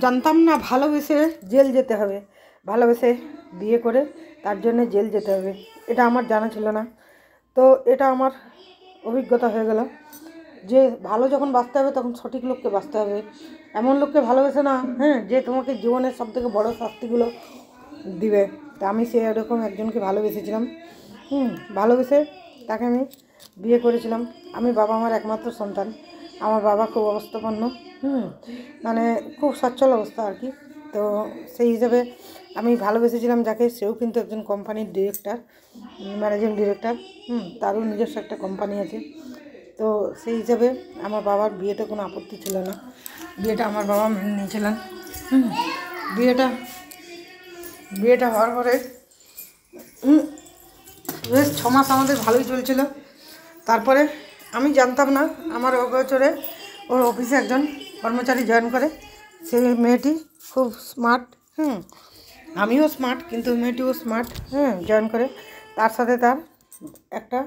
জানতাম না ভালোবেসে জেল যেতে হবে, ভালোবেসে বিয়ে করে তার জন্য জেল যেতে হবে, এটা আমার জানা ছিল না। তো এটা আমার অভিজ্ঞতা হয়ে গেল যে ভালো যখন বাঁচতে হবে তখন সঠিক লোককে বাঁচতে হবে, এমন লোককে ভালোবেসে না, যে তোমাকে জীবনের সবথেকে বড় শাস্তিগুলো দিবে। তা আমি সে এরকম একজনকে ভালোবেসেছিলাম, ভালোবেসে তাকে আমি বিয়ে করেছিলাম। আমি বাবা মার একমাত্র সন্তান। আমার বাবা খুব অবস্থাপন্ন, মানে খুব সচ্ছল অবস্থা আর কি। তো সেই হিসাবে আমি ভালোবেসেছিলাম যাকে, সেও কিন্তু একজন কোম্পানির ডিরেক্টর, ম্যানেজিং ডিরেক্টর, তারও নিজস্ব একটা কোম্পানি আছে। তো সেই হিসাবে আমার বাবার বিয়েতে কোনো আপত্তি ছিল না, বিয়েটা আমার বাবা মেনে নিয়েছিলেন। বিয়েটা হওয়ার পরে বেশ 6 মাস আমাদের ভালোই চলছিল। তারপরে আমি জানতাম না, আমার অগোচরে ওর অফিসে একজন কর্মচারী জয়েন করে। সেই মেয়েটি খুব স্মার্ট, আমিও স্মার্ট, কিন্তু মেয়েটিও স্মার্ট, জয়েন করে। তার সাথে তার একটা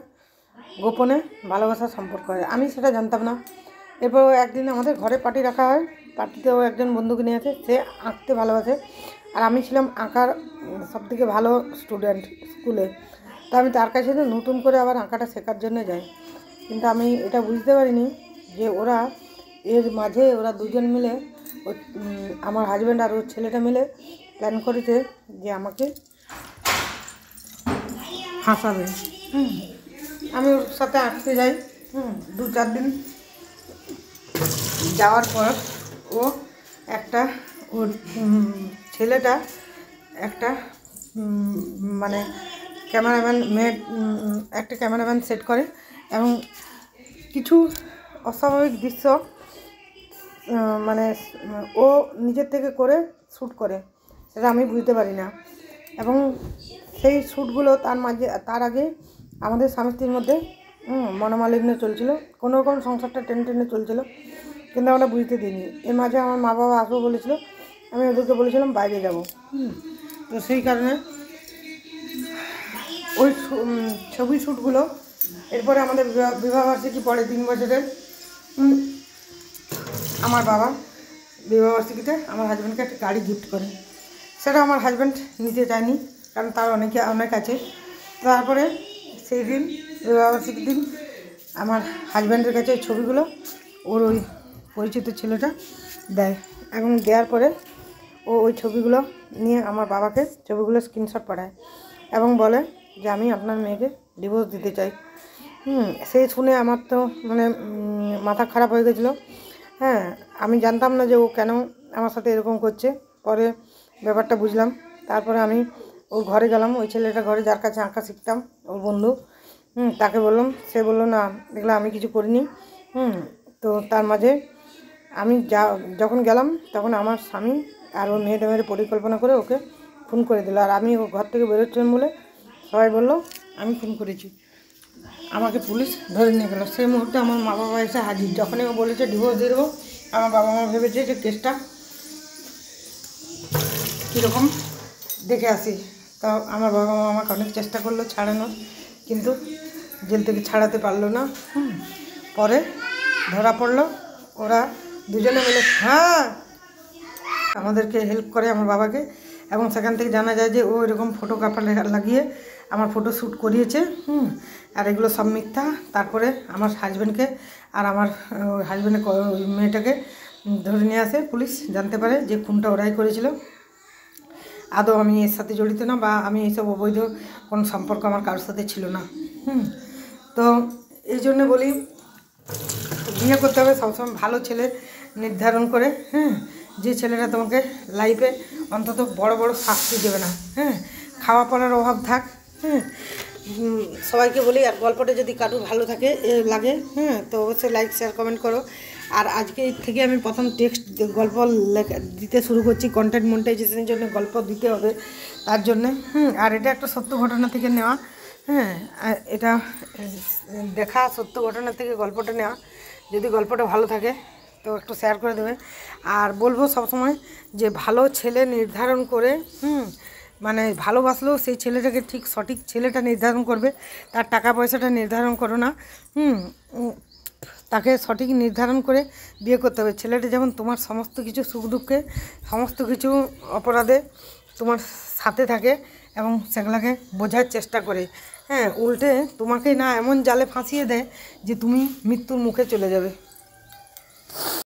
গোপনে ভালোবাসার সম্পর্ক হয়, আমি সেটা জানতাম না। এরপর একদিন আমাদের ঘরে পার্টি রাখা হয়, পার্টিতেও একজন বন্ধুকে নিয়ে আসে, সে আঁকতে ভালোবাসে, আর আমি ছিলাম আঁকার সবথেকে ভালো স্টুডেন্ট স্কুলে। তো আমি তার কাছে নতুন করে আবার আঁকাটা শেখার জন্য যাই, কিন্তু আমি এটা বুঝতে পারিনি যে এর মাঝে ওরা দুজন মিলে, আমার হাজব্যান্ড আর ওর ছেলেটা মিলে প্ল্যান করেছে যে আমাকে ফাঁসাবে। আমি ওর সাথে আঁকতে যাই, 2-4 দিন যাওয়ার পর ওর ছেলেটা একটা মানে একটা ক্যামেরাম্যান সেট করে, এবং কিছু অস্বাভাবিক দৃশ্য মানে ও নিজের থেকে করে শ্যুট করে, সেটা আমি বুঝতে পারি না। এবং সেই শ্যুটগুলো তার আগে আমাদের স্বামী স্ত্রীর মধ্যে মনোমালিন্য চলছিল, কোনো রকম সংসারটা টেনে চলছিল, কিন্তু আমরা বুঝতে দিইনি। এর মাঝে আমার মা বাবা আসবো বলেছিল, আমি ওদেরকে বলেছিলাম বাইরে যাব। তো সেই কারণে ওই ছবি শ্যুটগুলো, এরপরে আমাদের বিবাহবার্ষিকী পরে 3 বছরের, আমার বাবা বিবাহবার্ষিকীতে আমার হাজব্যান্ডকে একটা গাড়ি গিফট করে। সেটা আমার হাজব্যান্ড নিতে চায়নি, কারণ তার অনেক আছে। তারপরে সেই দিন বিবাহবার্ষিকীর দিন আমার হাজব্যান্ডের কাছে ওই ছবিগুলো ওর ওই পরিচিত ছেলেটা দেয়, এবং দেওয়ার পরে ওই ছবিগুলো নিয়ে আমার বাবাকে ছবিগুলো স্ক্রিনশট পাঠায় এবং বলে যে আমি আপনার মেয়েকে ডিভোর্স দিতে চাই। সেই শুনে আমার তো মানে মাথা খারাপ হয়ে গেছিলো। আমি জানতাম না যে ও কেন আমার সাথে এরকম করছে, পরে ব্যাপারটা বুঝলাম। তারপরে আমি ওর ঘরে গেলাম, ওই ছেলেটা ঘরে, যার কাছে আঁকা শিখতাম, ওর বন্ধু, তাকে বললাম। সে বললো না, এগুলো আমি কিছু করিনি। তো তার মাঝে আমি যখন গেলাম তখন আমার স্বামী আর ওর মেয়ের পরিকল্পনা করে ওকে খুন করে দিল, আর আমি ও ঘর থেকে বেরোচ্ছিলাম বলে সবাই বললো আমি খুন করেছি, আমাকে পুলিশ ধরে নিয়ে গেল। সেই মুহূর্তে আমার মা বাবা এসে হাজির। যখনই ও বলেছে ডিভোর্স দিয়ে দেবো, আমার বাবা মা ভেবেছে যে কেসটা কীরকম দেখে আসি। তো আমার বাবা মা আমাকে অনেক চেষ্টা করলো ছাড়ানোর, কিন্তু জেল থেকে ছাড়াতে পারলো না। পরে ধরা পড়লো, ওরা দুজনে মিলে আমাদেরকে হেল্প করে, আমার বাবাকে, এবং সেখান থেকে জানা যায় যে ও এরকম ফটোগ্রাফার লাগিয়ে আমার ফটো শ্যুট করিয়েছে, আর এগুলো সব মিথ্যা। তারপরে আমার হাজব্যান্ডকে আর আমার হাজব্যান্ডের মেয়েটাকে ধরে নিয়ে আসে পুলিশ, জানতে পারে যে খুনটা ওরাই করেছিল, আদৌ আমি এর সাথে জড়িত না, বা আমি এইসব অবৈধ কোনো সম্পর্ক আমার কারোর সাথে ছিল না। তো এই জন্য বলি, বিয়ে করতে হবে সবসময় ভালো ছেলে নির্ধারণ করে, যে ছেলেটা তোমাকে লাইফে অন্তত বড় বড় শাস্তি দেবে না, খাওয়া পড়ার অভাব থাক। সবাইকে বলি, আর গল্পটা যদি কারোর ভালো লাগে, তো অবশ্যই লাইক শেয়ার কমেন্ট করো। আর আজকে থেকে আমি প্রথম টেক্সট গল্প দিতে শুরু করছি, কন্টেন্ট মনিটাইজেশনের জন্য গল্প দিতে হবে তার জন্যে। আর এটা একটা সত্য ঘটনা থেকে নেওয়া, এটা দেখা সত্য ঘটনা থেকে গল্পটা নেওয়া। যদি গল্পটা ভালো থাকে তো একটু শেয়ার করে দেবে। আর বলবো সবসময় যে ভালো ছেলে নির্ধারণ করে, মানে ভালোবাসলেও সেই ছেলেটাকে ঠিক সঠিক ছেলেটা নির্ধারণ করবে, তার টাকা পয়সাটা নির্ধারণ করো না। তাকে সঠিক নির্ধারণ করে বিয়ে করতে হবে। ছেলেটা যেমন তোমার সমস্ত কিছু সুখ দুঃখে, সমস্ত কিছু অপরাধে তোমার সাথে থাকে এবং সেগুলোকে বোঝার চেষ্টা করে, হ্যাঁ, উল্টে তোমাকে না এমন জালে ফাঁসিয়ে দেয় যে তুমি মৃত্যুর মুখে চলে যাবে।